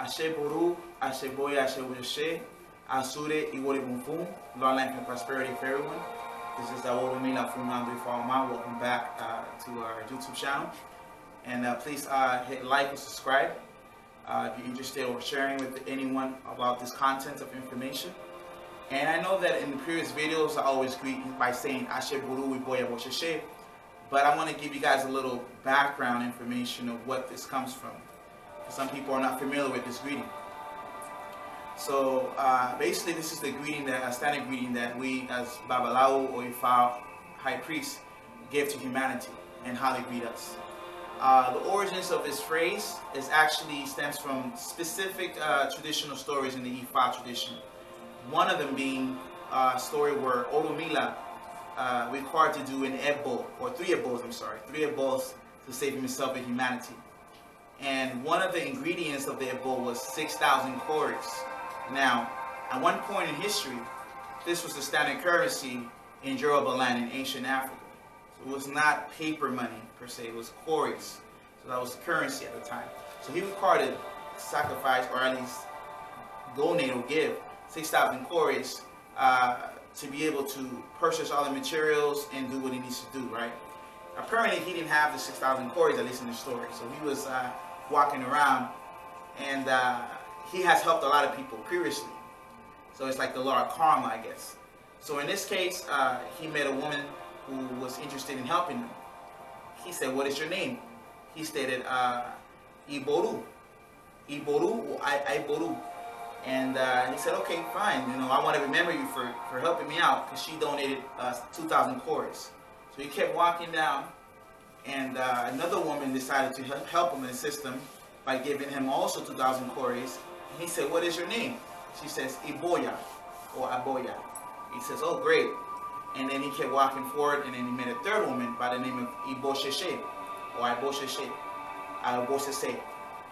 Ashe Boru, Ashe Boya, Ashe Weshe, Asure, Iwole Bumfum, long life and prosperity for everyone. This is Awolomila Funandri Falma. Welcome back to our YouTube channel. And please hit like and subscribe if you're interested or sharing with anyone about this content of information. And I know that in the previous videos I always greet by saying Ashe Boru, Iboya Bosheshe, but I want to give you guys a little background information of what this comes from. Some people are not familiar with this greeting. So basically this is the greeting, that standard greeting that we as Babalawo or Ifa high priest give to humanity and how they greet us. The origins of this phrase stems from specific traditional stories in the Ifa tradition. One of them being a story where Oromila required to do an ebo, or three ebos to save himself and humanity. And one of the ingredients of the ebo was 6,000 cowries. Now, at one point in history, this was the standard currency in Yoruba land in ancient Africa. So it was not paper money per se, it was cowries. So that was the currency at the time. So he required to sacrifice, or at least donate or give 6,000 cowries to be able to purchase all the materials and do what he needs to do, right? Apparently he didn't have the 6,000 cowries, at least in the story. So he was walking around, and he has helped a lot of people previously. So it's like the law of karma, I guess. So in this case, he met a woman who was interested in helping him. He said, "What is your name?" He stated, Iboru. Iboru or Iboru. And he said, "Okay, fine. You know, I want to remember you for helping me out," because she donated 2,000 cowries. So he kept walking down, and another woman decided to help him and assist him by giving him also 2,000 cowries. And he said, "What is your name?" She says, Iboya or Aboya. He says, "Oh, great." And then he kept walking forward, and then he met a third woman by the name of Ibosheshe or Ibosheshe.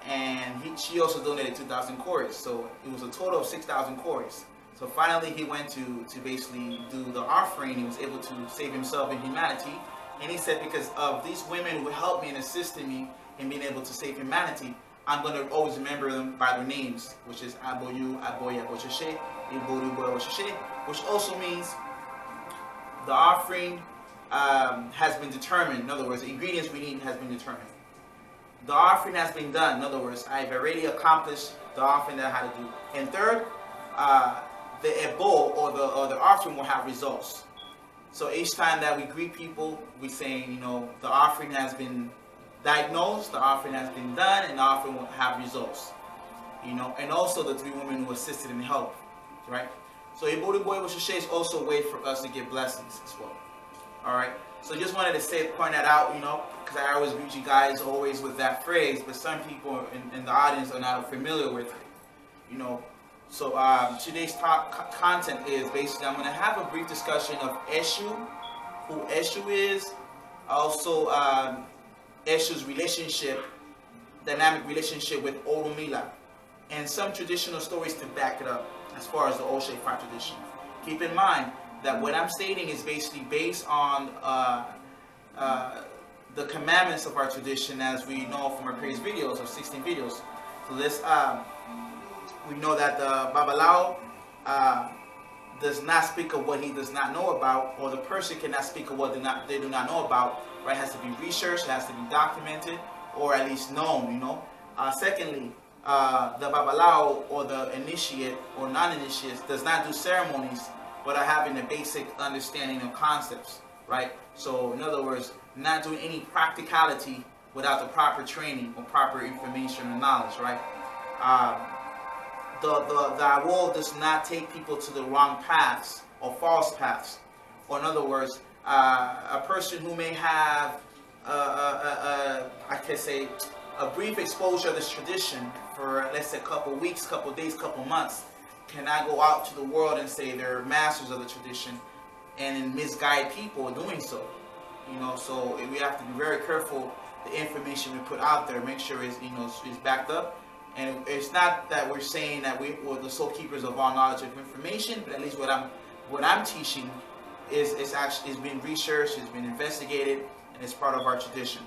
And she also donated 2,000 cowries. So it was a total of 6,000 cowries. So finally he went to basically do the offering. He was able to save himself and humanity. And he said, because of these women who helped me and assisted me in being able to save humanity, I'm going to always remember them by their names, which is Aboyu, Aboya, Bosheshe, Iboru, Boya, Bosheshe, which also means the offering has been determined. In other words, the ingredients we need has been determined. The offering has been done. In other words, I've already accomplished the offering that I had to do. And third, the ebo or the offering will have results. So each time that we greet people, we saying, you know, the offering has been diagnosed, the offering has been done, and the offering will have results. You know, and also the three women who assisted in help, right? So Iboru Boy Bosheshe is also a way for us to get blessings as well. All right. So just wanted to point that out, you know, because I always greet you guys always with that phrase, but some people in the audience are not familiar with it, you know. So today's content is basically, I'm going to have a brief discussion of Eshu, who Eshu is, also Eshu's dynamic relationship with Oromila, and some traditional stories to back it up as far as the Oshe Ifa tradition. Keep in mind that what I'm stating is basically based on the commandments of our tradition, as we know from our previous videos of 16 videos. So this, we know that the Babalawo does not speak of what he does not know about, or the person cannot speak of what they do not know about. Right? It has to be researched, it has to be documented, or at least known. You know. Secondly, the Babalawo or the initiate or non-initiate does not do ceremonies without having a basic understanding of concepts, right? So in other words, not doing any practicality without the proper training or proper information or knowledge, right? The Awo does not take people to the wrong paths or false paths. Or in other words, a person who may have, I can say, a brief exposure of this tradition for, let's say, a couple weeks, couple days, couple months, cannot go out to the world and say they're masters of the tradition and misguide people doing so. You know, so we have to be very careful the information we put out there, make sure it's, you know, it's backed up. And it's not that we're saying that we're the sole keepers of all knowledge of information, but at least what I'm teaching is been researched, it's been investigated, and it's part of our tradition.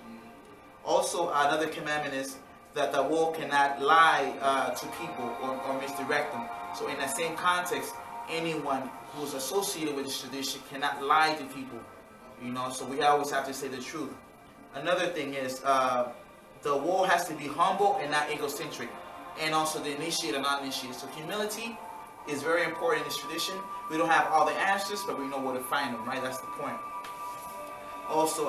Also, another commandment is that the world cannot lie to people or misdirect them. So in that same context, anyone who's associated with this tradition cannot lie to people. You know, so we always have to say the truth. Another thing is the world has to be humble and not egocentric, and also the initiated and non-initiated. So humility is very important in this tradition. We don't have all the answers, but we know where to find them, right? That's the point. Also,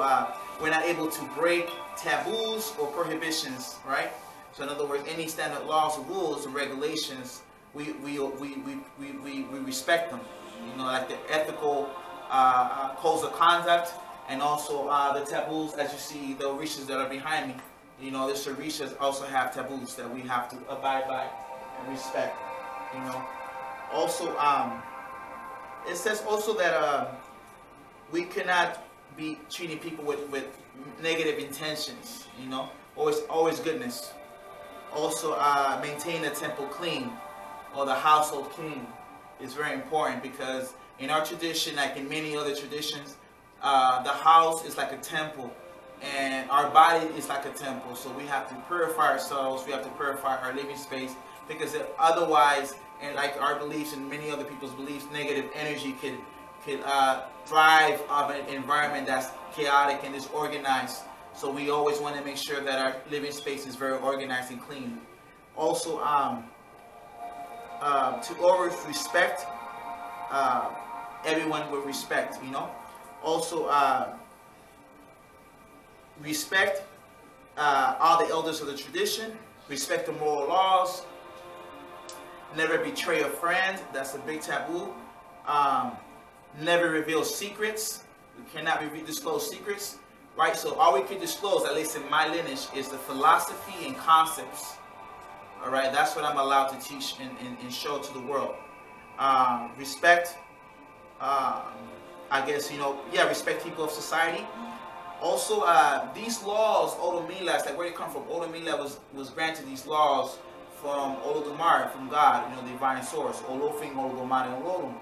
we're not able to break taboos or prohibitions, right? So in other words, any standard laws, rules, and regulations, we respect them. You know, like the ethical codes of conduct, and also the taboos, as you see, the orishas that are behind me. You know, the orishas also have taboos that we have to abide by and respect. You know, also it says also that we cannot be treating people with negative intentions. You know, always goodness. Also, maintain the temple clean, or the household clean, is very important, because in our tradition, like in many other traditions, the house is like a temple, and our body is like a temple. So we have to purify ourselves. We have to purify our living space, because otherwise, and like our beliefs and many other people's beliefs, negative energy could thrive of an environment that's chaotic and disorganized. So we always want to make sure that our living space is very organized and clean. Also, to always respect everyone with respect, you know. Also, respect all the elders of the tradition, respect the moral laws, never betray a friend, that's a big taboo. Never reveal secrets, we cannot disclose secrets, right? So all we can disclose, at least in my lineage, is the philosophy and concepts. All right, that's what I'm allowed to teach and show to the world. Respect, I guess, you know, yeah, respect people of society. Also, these laws, Olomilas, like where they come from, Olomila was granted these laws from Olodumare, from God, you know, the divine source, Olofin, Olodumare, and Olodum.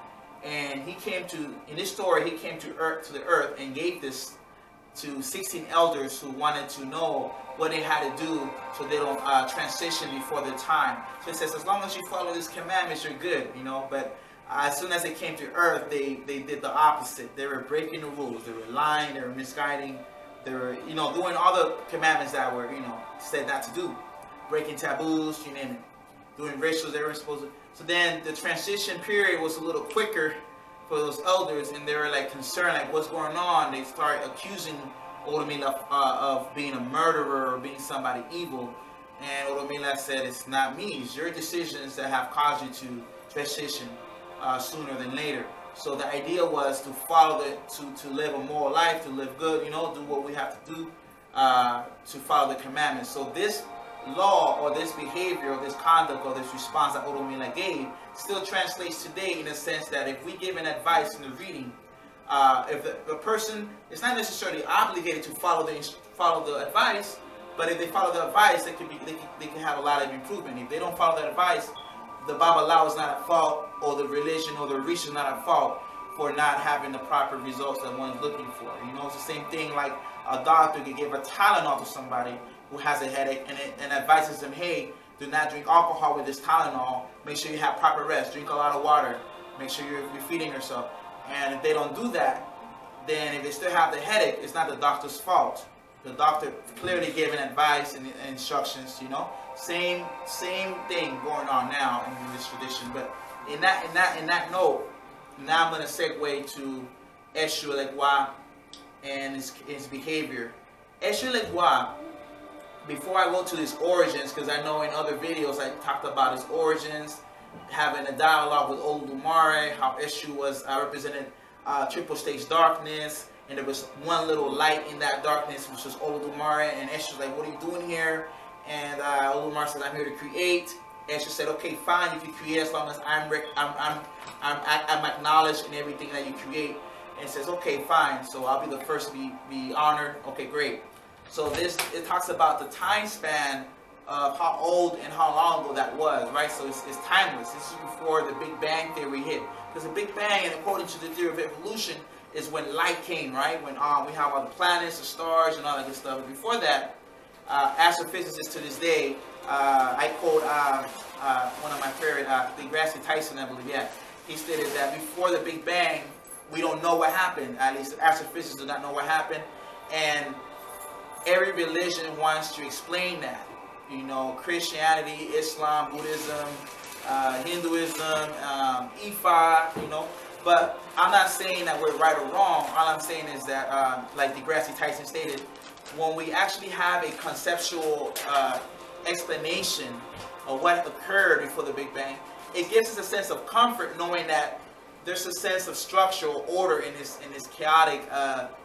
And he came to, in this story, he came to the earth and gave this to 16 elders who wanted to know what they had to do so they don't transition before their time. So it says, as long as you follow these commandments, you're good, you know. But as soon as they came to earth, they did the opposite. They were breaking the rules. They were lying. They were misguiding. They were, you know, doing all the commandments that were, you know, said not to do. Breaking taboos, you name it. Doing rituals they weren't supposed to. So then the transition period was a little quicker for those elders, and they were like concerned, like what's going on. They start accusing Olomila of being a murderer or being somebody evil. And Olomila said, it's not me, it's your decisions that have caused you to transition sooner than later. So the idea was to follow to live a moral life, to live good, you know, do what we have to do to follow the commandments. So this law or this behavior or this conduct or this response that Olomila gave still translates today, in a sense that if we give an advice in the reading, if the person is not necessarily obligated to follow the advice, but if they follow the advice, they can have a lot of improvement. If they don't follow the advice, the Babalawo is not at fault, or the religion or the Orisha is not at fault for not having the proper results that one's looking for. You know, it's the same thing like a doctor could give a Tylenol to somebody who has a headache and advises them, hey, do not drink alcohol with this Tylenol. Make sure you have proper rest. Drink a lot of water. Make sure you're feeding yourself. And if they don't do that, then if they still have the headache, it's not the doctor's fault. The doctor clearly gave an advice and instructions, you know. Same thing going on now in this tradition. But in that note, now I'm going to segue to Eshu Elegua and his behavior. Eshu Elegua, before I go to his origins, because I know in other videos I talked about his origins, having a dialogue with Olodumare, how Eshu was represented triple stage darkness, and there was one little light in that darkness, which was Olodumare, and Eshu was like, what are you doing here? And Olodumare said, I'm here to create. Eshu said, okay, fine, you can create as long as I'm acknowledged in everything that you create. And says, okay, fine, so I'll be the first to be honored. Okay, great. So it talks about the time span of how old and how long ago that was, right? So it's timeless. This is before the Big Bang theory hit. Because the Big Bang, and according to the theory of evolution, is when light came, right? When we have all the planets, the stars, and all that good stuff. But before that, astrophysicists to this day. I quote one of my favorite, deGrasse Tyson, I believe. Yeah, he stated that before the Big Bang, we don't know what happened. At least astrophysicists do not know what happened, and every religion wants to explain that. You know, Christianity, Islam, Buddhism, Hinduism, Ifa, you know. But I'm not saying that we're right or wrong. All I'm saying is that, like deGrasse Tyson stated, when we actually have a conceptual explanation of what occurred before the Big Bang, it gives us a sense of comfort knowing that there's a sense of structural order in this chaotic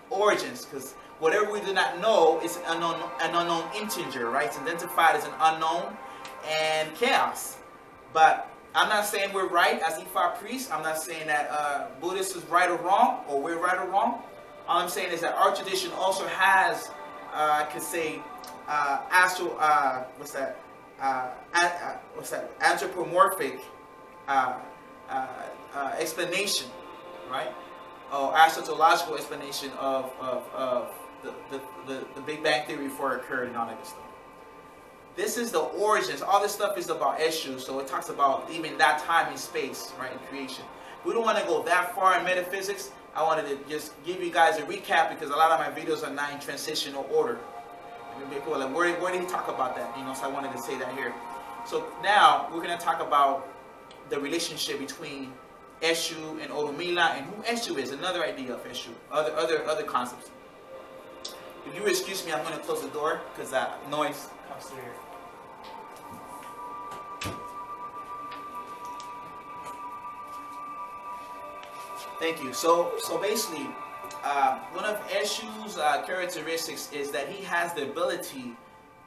origins. Because whatever we do not know is an unknown integer, right? It's identified as an unknown and chaos. But I'm not saying we're right as Ifa priests. I'm not saying that Buddhists is right or wrong, or we're right or wrong. All I'm saying is that our tradition also has, I could say, anthropomorphic explanation, right? Or astrological explanation of the Big Bang Theory before it occurred and all that good stuff. This is the origins. All this stuff is about Eshu, so it talks about even that time and space, right, in creation. We don't want to go that far in metaphysics. I wanted to just give you guys a recap because a lot of my videos are not in transitional order. Like, where did he talk about that? You know, so I wanted to say that here. So now we're going to talk about the relationship between Eshu and Orunmila and who Eshu is. Another idea of Eshu. Other concepts. If you excuse me, I'm going to close the door because noise comes through here. Thank you. So basically, one of Eshu's characteristics is that he has the ability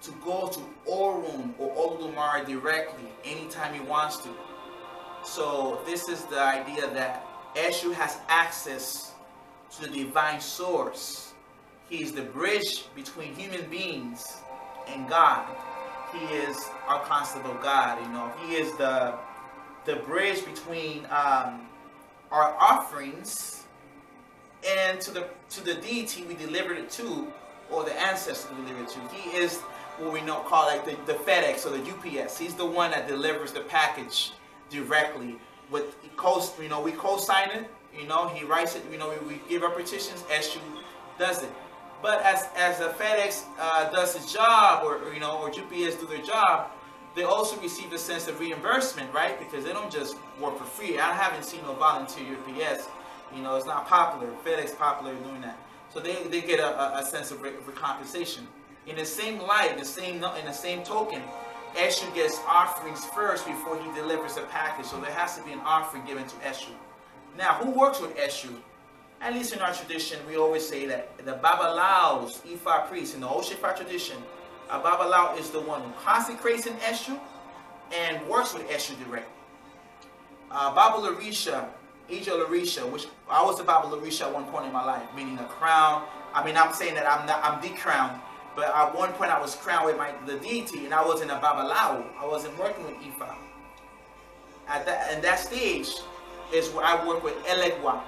to go to Orun or Olodumare directly anytime he wants to. So this is the idea that Eshu has access to the divine source. He is the bridge between human beings and God. He is our concept of God. You know, he is the bridge between our offerings and to the deity we delivered it to, or the ancestor we delivered it to. He is what we call like the FedEx or the UPS. He's the one that delivers the package directly. We co-sign it. You know, he writes it. You know, we give our petitions. Eshu does it. But as a FedEx does its job, or UPS do their job, they also receive a sense of reimbursement, right? Because they don't just work for free. I haven't seen no volunteer UPS. You know, it's not popular. FedEx popular doing that. So they get a sense of recompensation. In the same light, in the same token, Eshu gets offerings first before he delivers a package. So there has to be an offering given to Eshu. Now, who works with Eshu? At least in our tradition, we always say that the Babalaos, Ifa priests, in the Oshifa tradition, a Babalao is the one who consecrates in Eshu and works with Eshu directly. Baba Larisha, Ija Larisha, which I was a Baba Larisha at one point in my life, meaning a crown. I mean, I'm saying that I'm decrowned, but at one point I was crowned with the deity, and I wasn't a Babalao. I wasn't working with Ifa. At that stage is where I work with Elegwa.